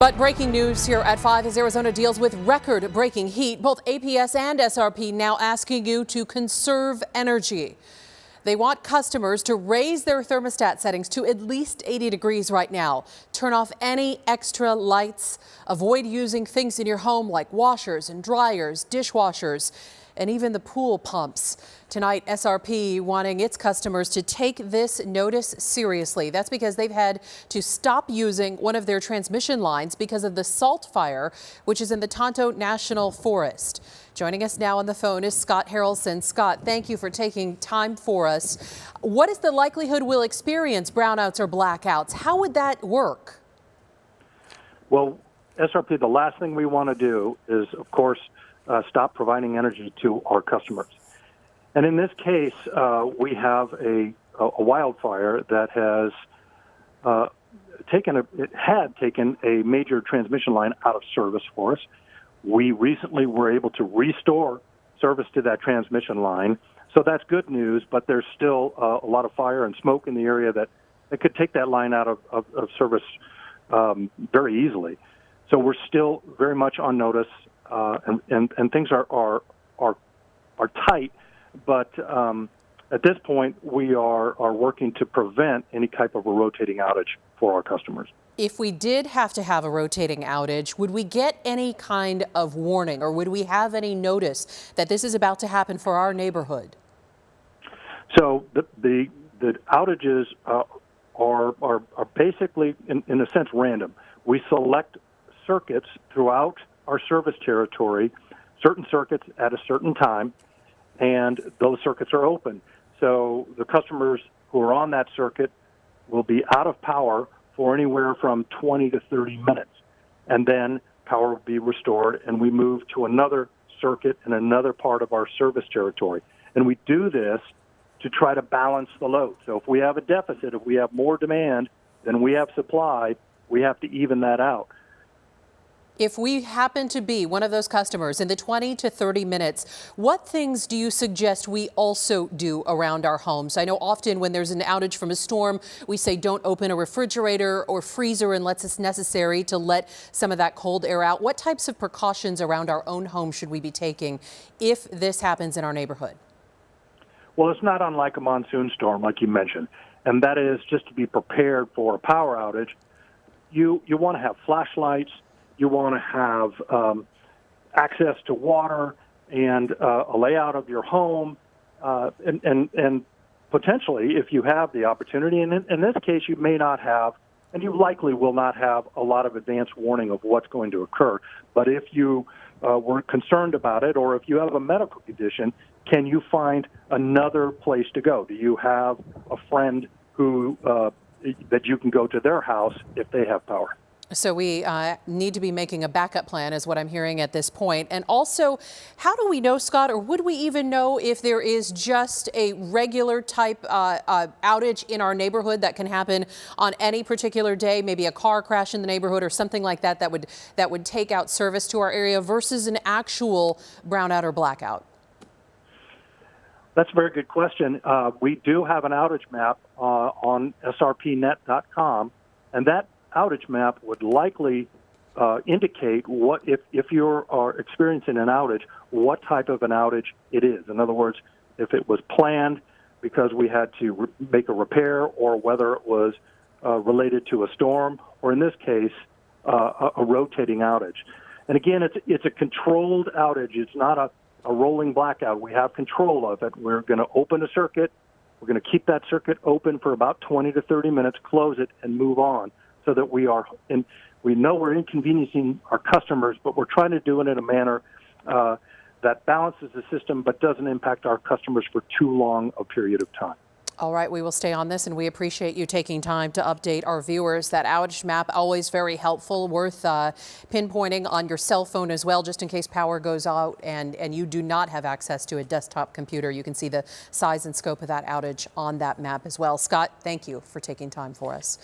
But breaking news here at 5 as Arizona deals with record-breaking heat. Both APS and SRP now asking you to conserve energy. They want customers to raise their thermostat settings to at least 80 degrees right now. Turn off any extra lights. Avoid using things in your home like washers and dryers, dishwashers, and even the pool pumps. Tonight, SRP wanting its customers to take this notice seriously. That's because they've had to stop using one of their transmission lines because of the salt fire, which is in the Tonto National Forest. Joining us now on the phone is Scott Harrelson. Scott, thank you for taking time for us. What is the likelihood we'll experience brownouts or blackouts? How would that work? Well, SRP, the last thing we want to do is, of course, stop providing energy to our customers. And in this case, we have a wildfire that has had taken a major transmission line out of service for us. We recently were able to restore service to that transmission line. So that's good news, but there's still a lot of fire and smoke in the area that could take that line out of service very easily. So we're still very much on notice, and things are tight. But at this point, we are working to prevent any type of a rotating outage for our customers. If we did have to have a rotating outage, would we get any kind of warning, or would we have any notice that this is about to happen for our neighborhood? So the outages are basically, in a sense, random. We select circuits throughout our service territory, certain circuits at a certain time, and those circuits are open. So the customers who are on that circuit will be out of power for anywhere from 20 to 30 minutes. And then power will be restored, and we move to another circuit in another part of our service territory. And we do this to try to balance the load. So if we have a deficit, if we have more demand than we have supply, we have to even that out. If we happen to be one of those customers in the 20 to 30 minutes, what things do you suggest we also do around our homes? I know often when there's an outage from a storm, we say don't open a refrigerator or freezer unless it's necessary to let some of that cold air out. What types of precautions around our own home should we be taking if this happens in our neighborhood? Well, it's not unlike a monsoon storm, like you mentioned, and that is just to be prepared for a power outage. You want to have flashlights. You want to have access to water and a layout of your home, and potentially, if you have the opportunity, and in this case, you may not have, and you likely will not have a lot of advance warning of what's going to occur. But if you were concerned about it, or if you have a medical condition, can you find another place to go? Do you have a friend who that you can go to their house if they have power? So we need to be making a backup plan is what I'm hearing at this point. And also, how do we know, Scott, or would we even know if there is just a regular type outage in our neighborhood that can happen on any particular day, maybe a car crash in the neighborhood or something like that that would take out service to our area versus an actual brownout or blackout? That's a very good question. We do have an outage map on srpnet.com, and that outage map would likely indicate what if you are experiencing an outage, what type of an outage it is. In other words, if it was planned because we had to make a repair, or whether it was related to a storm, or in this case, a rotating outage. And again, it's a controlled outage. It's not a rolling blackout. We have control of it. We're going to open a circuit. We're going to keep that circuit open for about 20 to 30 minutes, close it, and move on, so that we know we're inconveniencing our customers, but we're trying to do it in a manner that balances the system but doesn't impact our customers for too long a period of time. All right, we will stay on this, and we appreciate you taking time to update our viewers. That outage map, always very helpful, worth pinpointing on your cell phone as well, just in case power goes out and you do not have access to a desktop computer. You can see the size and scope of that outage on that map as well. Scott, thank you for taking time for us.